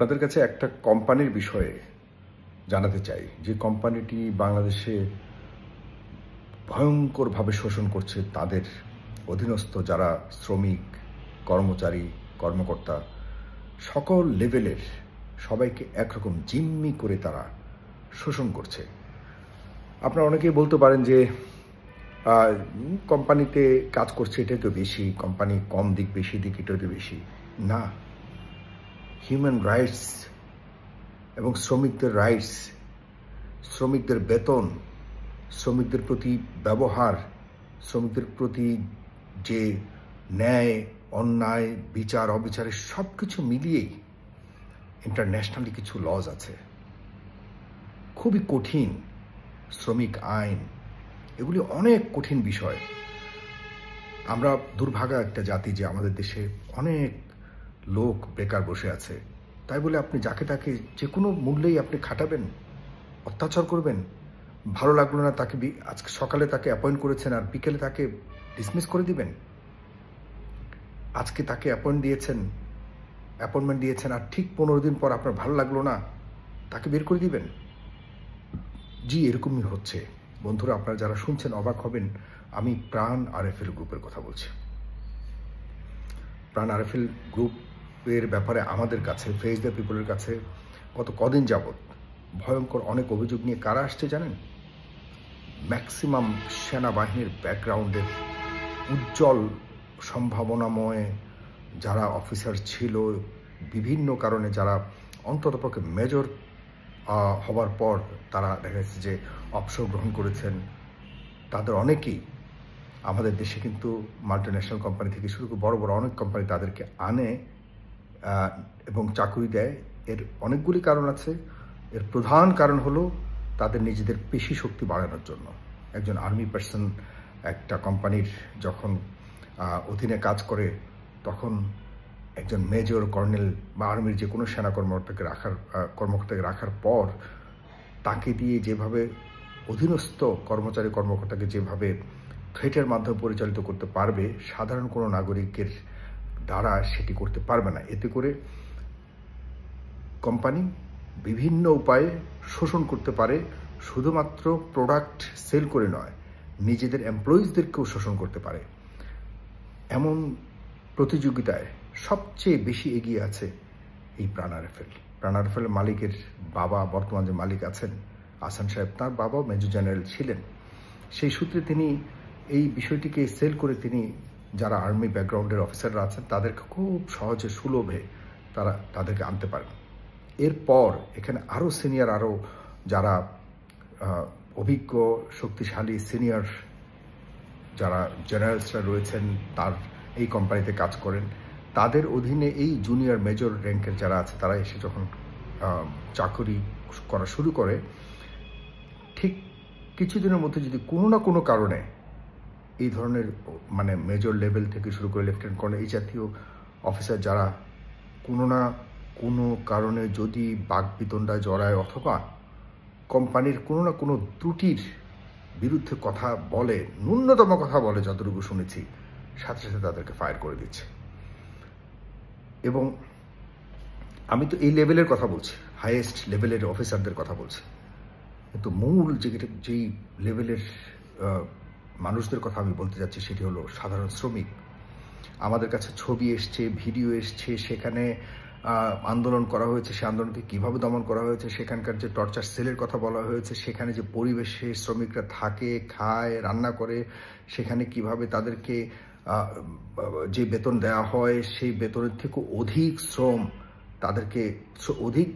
আপনাদের কাছে একটা কোম্পানির বিষয়ে জানাতে চাই, যে কোম্পানিটি বাংলাদেশে ভয়ঙ্করভাবে শোষণ করছে তাদের অধীনস্থ যারা শ্রমিক, কর্মচারী, কর্মকর্তা, সকল লেভেলের সবাইকে একরকম জিম্মি করে তারা শোষণ করছে। আপনারা অনেকেই বলতে পারেন যে কোম্পানিতে কাজ করছে এটাই তো বেশি, কোম্পানি কম দিক বেশি দিক এটাই তো বেশি। না, হিউম্যান রাইটস এবং শ্রমিকদের রাইটস, শ্রমিকদের বেতন, শ্রমিকদের প্রতি ব্যবহার, শ্রমিকদের প্রতি যে ন্যায় অন্যায় বিচার অবিচারের সব কিছু মিলিয়েই ইন্টারন্যাশনালি কিছু লজ আছে, খুবই কঠিন শ্রমিক আইন, এগুলি অনেক কঠিন বিষয়। আমরা দুর্ভাগা একটা জাতি যে আমাদের দেশে অনেক লোক বেকার বসে আছে, তাই বলে আপনি যাকে তাকে যে কোনো মূল্যেই আপনি খাটাবেন, অত্যাচার করবেন। ভালো লাগলো না তাকে আজকে সকালে তাকে অ্যাপয়েন্ট করেছেন আর বিকেলে তাকে ডিসমিস করে দিবেন। আজকে তাকে অ্যাপয়েন্টমেন্ট দিয়েছেন আর ঠিক 15 দিন পর আপনার ভালো লাগলো না তাকে বের করে দিবেন। জি, এরকমই হচ্ছে। বন্ধুরা, আপনারা যারা শুনছেন অবাক হবেন, আমি প্রাণ আরএফএল গ্রুপের কথা বলছি। প্রাণ আরএফএল গ্রুপের ব্যাপারে আমাদের কাছে, ফেস দ্য পিপলের কাছে গত কদিন যাবৎ ভয়ঙ্কর অনেক অভিযোগ নিয়ে কারা আসছে জানেন? ম্যাক্সিমাম সেনাবাহিনীর ব্যাকগ্রাউন্ডের উজ্জ্বল সম্ভাবনাময় যারা অফিসার ছিল, বিভিন্ন কারণে যারা অন্ততপক্ষে মেজর হবার পর তারা দেখা যাচ্ছে যে অবসর গ্রহণ করেছেন, তাদের অনেকেই আমাদের দেশে কিন্তু মাল্টিন্যাশনাল কোম্পানি থেকে শুরু করে বড় বড় অনেক কোম্পানি তাদেরকে আনে এবং চাকরি দেয়। এর অনেকগুলি কারণ আছে। এর প্রধান কারণ হলো তাদের নিজেদের পেশি শক্তি বাড়ানোর জন্য। একজন আর্মি পার্সন একটা কোম্পানির যখন অধীনে কাজ করে, তখন একজন মেজর, কর্নেল বা আর্মির যে কোনো সেনা কর্মকর্তাকে রাখার পর তাকে দিয়ে যেভাবে অধীনস্থ কর্মচারী-কর্মকর্তাকে যেভাবে থ্রেটের মাধ্যমে পরিচালিত করতে পারবে, সাধারণ কোনো নাগরিকের দ্বারা সেটি করতে পারবে না। এতে করে কোম্পানি বিভিন্ন উপায়ে শোষণ করতে পারে। শুধুমাত্র প্রোডাক্ট সেল করে নয়, নিজেদের এমপ্লয়িজদেরকেও শোষণ করতে পারে। এমন প্রতিযোগিতায় সবচেয়ে বেশি এগিয়ে আছে এই প্রাণ আরএফএল। প্রাণ আরএফএলের মালিকের বাবা, বর্তমান যে মালিক আছেন আহসান সাহেব, তার বাবাও মেজর জেনারেল ছিলেন। সেই সূত্রে তিনি এই বিষয়টিকে সেল করে তিনি যারা আর্মি ব্যাকগ্রাউন্ডের অফিসাররা আছেন তাদেরকে খুব সহজে সুলভে তাদেরকে আনতে পারেন। এরপর এখানে আরও সিনিয়র, আরও যারা অভিজ্ঞ, শক্তিশালী সিনিয়র যারা জেনারেলসরা রয়েছেন, তার এই কোম্পানিতে কাজ করেন, তাদের অধীনে এই জুনিয়র মেজর র্যাঙ্কের যারা আছে তারা এসে যখন চাকরি করা শুরু করে, ঠিক কিছুদিনের মধ্যে যদি কোনো না কোনো কারণে এই ধরনের মানে মেজর লেভেল থেকে শুরু করে লেফটেন্যান্ট কর্নেল এই জাতীয় অফিসার যারা কোনো না কোনো কারণে যদি বাকবিতণ্ডায় জড়ায় অথবা কোম্পানির কোনো না কোনো ত্রুটির বিরুদ্ধে কথা বলে, ন্যূনতম কথা বলে যতটুকু শুনেছি, সাথে সাথে তাদেরকে ফায়ার করে দিচ্ছে। এবং আমি তো এই লেভেলের কথা বলছি, হাইয়েস্ট লেভেলের অফিসারদের কথা বলছি, কিন্তু মূল যেই লেভেলের মানুষদের কথা আমি বলতে যাচ্ছি সেটি হলো সাধারণ শ্রমিক। আমাদের কাছে ছবি এসছে, ভিডিও এসছে, সেখানে আন্দোলন করা হয়েছে, সে আন্দোলনকে কীভাবে দমন করা হয়েছে, সেখানকার যে টর্চার সেলের কথা বলা হয়েছে, সেখানে যে পরিবেশে শ্রমিকরা থাকে, খায়, রান্না করে, সেখানে কিভাবে তাদেরকে যে বেতন দেওয়া হয় সেই বেতনের থেকে অধিক শ্রম তাদেরকে, অধিক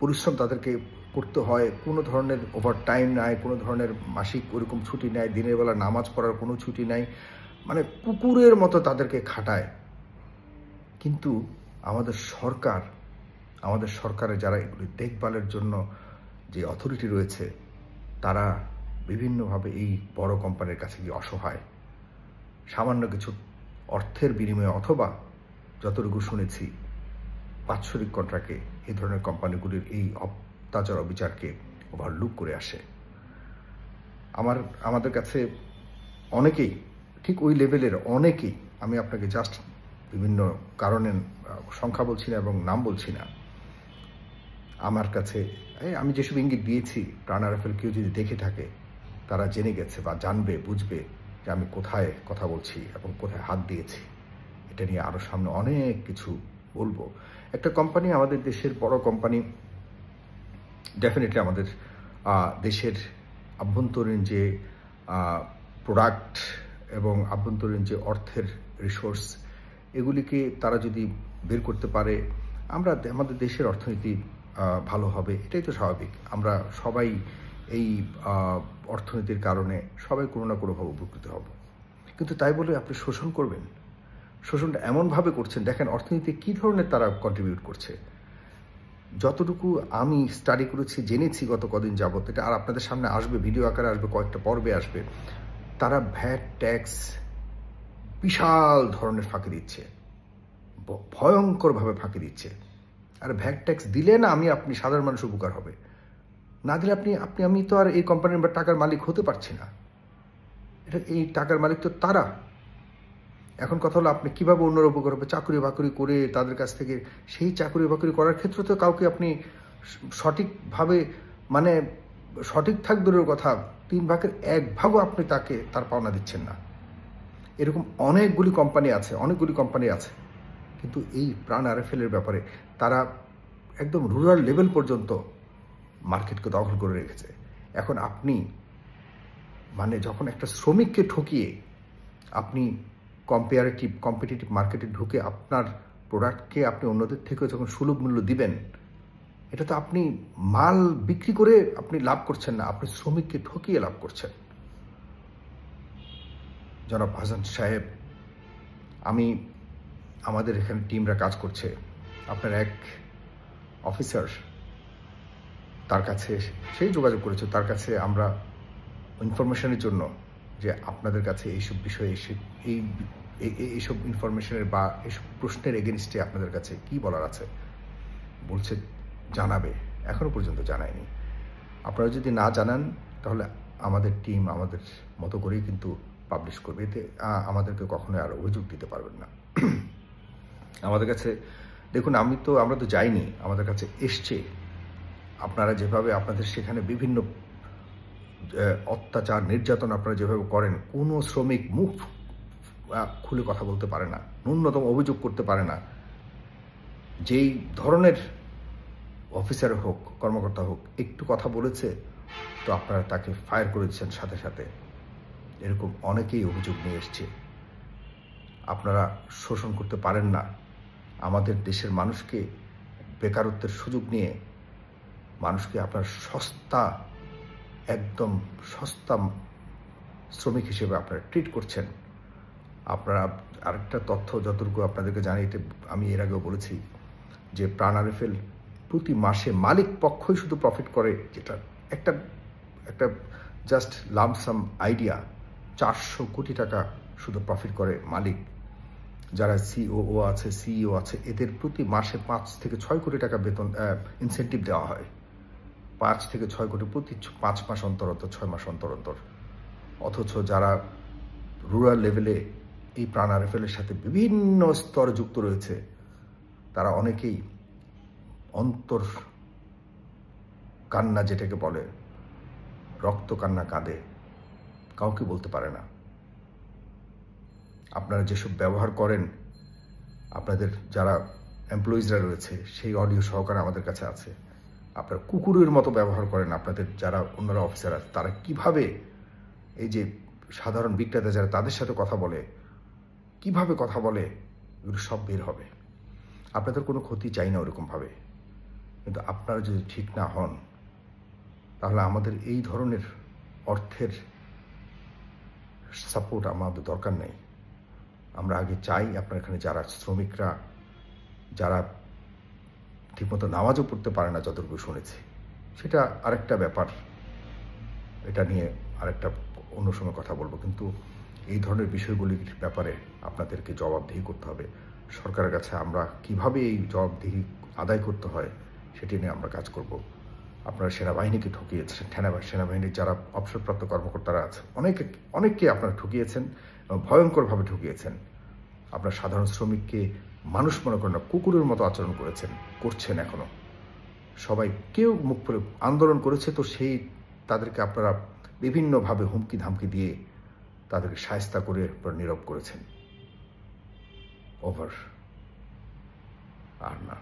পরিশ্রম তাদেরকে করতে হয়, কোনো ধরনের ওভারটাইম নাই, কোনো ধরনের মাসিক ওরকম ছুটি নাই, দিনের বেলা নামাজ পড়ার কোনো ছুটি নাই, মানে কুকুরের মতো তাদেরকে খাটায়। কিন্তু আমাদের সরকারে যারা এগুলি দেখভালের জন্য যে অথরিটি রয়েছে, তারা বিভিন্নভাবে এই বড় কোম্পানির কাছে গিয়ে অসহায়, সামান্য কিছু অর্থের বিনিময়ে অথবা যতটুকু শুনেছি বাৎসরিক কন্ট্রাক্টে এই ধরনের কোম্পানিগুলির এই অত্যাচার অবিচারকে ওভারলুক করে আসে। আমাদের কাছে অনেকেই, ঠিক ওই লেভেলের অনেকেই, আমি আপনাকে জাস্ট বিভিন্ন কারণে সংখ্যা বলছি না এবং নাম বলছি না, আমার কাছে আমি যেসব ইঙ্গিত দিয়েছি, প্রাণ আরএফএল কেউ যদি দেখে থাকে, তারা জেনে গেছে বা জানবে, বুঝবে যে আমি কোথায় কথা বলছি এবং কোথায় হাত দিয়েছি। এটা নিয়ে আরও সামনে অনেক কিছু বলবো। একটা কোম্পানি, আমাদের দেশের বড় কোম্পানি, ডেফিনেটলি আমাদের দেশের আভ্যন্তরীণ যে প্রোডাক্ট এবং আভ্যন্তরীণ যে অর্থের রিসোর্স, এগুলিকে তারা যদি বের করতে পারে, আমাদের দেশের অর্থনীতি ভালো হবে। এটাই তো স্বাভাবিক। আমরা সবাই এই অর্থনীতির কারণে সবাই কোনো না কোনোভাবে উপকৃত হব। কিন্তু তাই বলে আপনি শোষণ করবেন? শোষণটা এমনভাবে করছেন, দেখেন অর্থনীতিতে কী ধরনের তারা কন্ট্রিবিউট করছে। যতটুকু আমি স্টাডি করেছি, জেনেছি গত কদিন যাবত, এটা আর আপনাদের সামনে আসবে, ভিডিও আকারে আসবে, কয়েকটা পর্বে আসবে। তারা ভ্যাট ট্যাক্স বিশাল ধরনের ফাঁকি দিচ্ছে, ভয়ঙ্করভাবে ফাঁকি দিচ্ছে। আর ভ্যাট ট্যাক্স দিলে না আপনি সাধারণ মানুষ উপকার হবে, না দিলে আমি তো আর এই কোম্পানির বা টাকার মালিক হতে পারছি না। এই টাকার মালিক তো তারা। এখন কথা হলো, আপনি কীভাবে অন্যের উপকার হবে? চাকরি বাকরি করে তাদের কাছ থেকে, সেই চাকরি বাকরি করার ক্ষেত্রে তো কাউকে আপনি সঠিকভাবে, মানে সঠিক থাক দূরের কথা, 3 ভাগের 1 ভাগও আপনি তার পাওনা দিচ্ছেন না। এরকম অনেকগুলি কোম্পানি আছে। কিন্তু এই প্রাণ আরএফএলের ব্যাপারে তারা একদম রুরাল লেভেল পর্যন্ত মার্কেটকে দখল করে রেখেছে। এখন আপনি যখন একটা শ্রমিককে ঠকিয়ে আপনি কম্পিটিটিভ মার্কেটে ঢুকে আপনার প্রোডাক্টকে আপনি অন্যদের থেকে যখন সুলভ মূল্য দিবেন, এটা তো আপনি মাল বিক্রি করে আপনি লাভ করছেন না, আপনি শ্রমিককে ঠকিয়ে লাভ করছেন। জনাব হাসান সাহেব, আমাদের এখানে টিমরা কাজ করছে, আপনার এক অফিসার, তার কাছে সেই যোগাযোগ করেছে, তার কাছে আমরা ইনফরমেশনের জন্য, যে আপনাদের কাছে এইসব বিষয়ে এইসব ইনফরমেশনের বা এইসব প্রশ্নের এগেনস্টে আপনাদের কাছে কি বলার আছে, বলছে জানাবে। এখনো পর্যন্ত জানায়নি। আপনারা যদি না জানান, তাহলে আমাদের টিম আমাদের মতো করেই কিন্তু পাবলিশ করবে। এতে আমাদেরকে কখনো আর অভিযোগ দিতে পারবেন না। আমাদের কাছে দেখুন, আমরা তো যাইনি, আমাদের কাছে এসছে। আপনারা যেভাবে আপনাদের সেখানে বিভিন্ন অত্যাচার, নির্যাতন আপনারা যেভাবে করেন, কোনো শ্রমিক মুখ খুলে কথা বলতে পারে না, ন্যূনতম অভিযোগ করতে পারে না। যেই ধরনের অফিসার হোক, কর্মকর্তা হোক, একটু কথা বলেছে তো আপনারা তাকে ফায়ার করে দিচ্ছেন সাথে সাথে। এরকম অনেকেই অভিযোগ নিয়ে এসছে। আপনারা শোষণ করতে পারেন না। আমাদের দেশের মানুষকে বেকারত্বের সুযোগ নিয়ে মানুষকে আপনার একদম সস্তা শ্রমিক হিসেবে আপনারা ট্রিট করছেন। আপনারা আরেকটা তথ্য যতটুকু আপনাদেরকে জানি, আমি এর আগেও বলেছি, যে প্রাণ আরএফএল প্রতি মাসে মালিক পক্ষই শুধু প্রফিট করে, যেটা একটা জাস্ট লামসাম আইডিয়া, 400 কোটি টাকা শুধু প্রফিট করে মালিক। যারা সিওও আছে, সিইও আছে, এদের প্রতি মাসে 5 থেকে 6 কোটি টাকা বেতন ইনসেন্টিভ দেওয়া হয়। 5 থেকে 6 কোটি প্রতি 5 মাস অন্তর 6 মাস অন্তর। অথচ যারা রুরাল লেভেলে এই প্রাণ আরএফএলের সাথে বিভিন্ন স্তরে যুক্ত রয়েছে, তারা অনেকেই অন্তর কান্না, যেটাকে বলে রক্ত কান্না, কাঁদে, কাউকে বলতে পারে না। আপনারা যেসব ব্যবহার করেন, আপনাদের যারা এমপ্লয়িজরা রয়েছে, সেই অডিও সহকারে আমাদের কাছে আছে। আপনারা কুকুরের মতো ব্যবহার করেন। আপনাদের যারা অন্যরা অফিসার আছে, তারা কিভাবে এই যে সাধারণ বিক্রেতা যারা তাদের সাথে কথা বলে, কিভাবে কথা বলে, এগুলো সব বের হবে। আপনাদের কোনো ক্ষতি চাই না ওরকমভাবে, কিন্তু আপনারা যদি ঠিক না হন, তাহলে আমাদের এই ধরনের অর্থের সাপোর্ট আমাদের দরকার নেই। আমরা আগে চাই আপনার এখানে যারা শ্রমিকরা, যারা ঠিকমতো নামাজও পড়তে পারে না, যতটুকু শুনেছি, সেটা আরেকটা ব্যাপার, এটা নিয়ে আরেকটা অন্য সময় কথা বলবো। কিন্তু এই ধরনের বিষয়গুলির ব্যাপারে আপনাদেরকে জবাবদিহি করতে হবে। সরকারের কাছে আমরা কিভাবে এই জবাবদিহি আদায় করতে হয় সেটি নিয়ে আমরা কাজ করব। আপনারা সেনাবাহিনীকে ঠকিয়েছেন, সেনাবাহিনীর যারা অবসরপ্রাপ্ত কর্মকর্তারা আছে, অনেককে আপনারা ঠকিয়েছেন, ভয়ঙ্করভাবে ঠকিয়েছেন। আপনার সাধারণ শ্রমিককে মানুষ মনে করেন না, কুকুরের মতো আচরণ করছেন এখনো। সবাই কেউ মুখ করে আন্দোলন করেছে, তো তাদেরকে আপনারা বিভিন্নভাবে হুমকি ধামকি দিয়ে তাদেরকে শায়েস্তা করে নীরব করেছেন। ওভার আর না।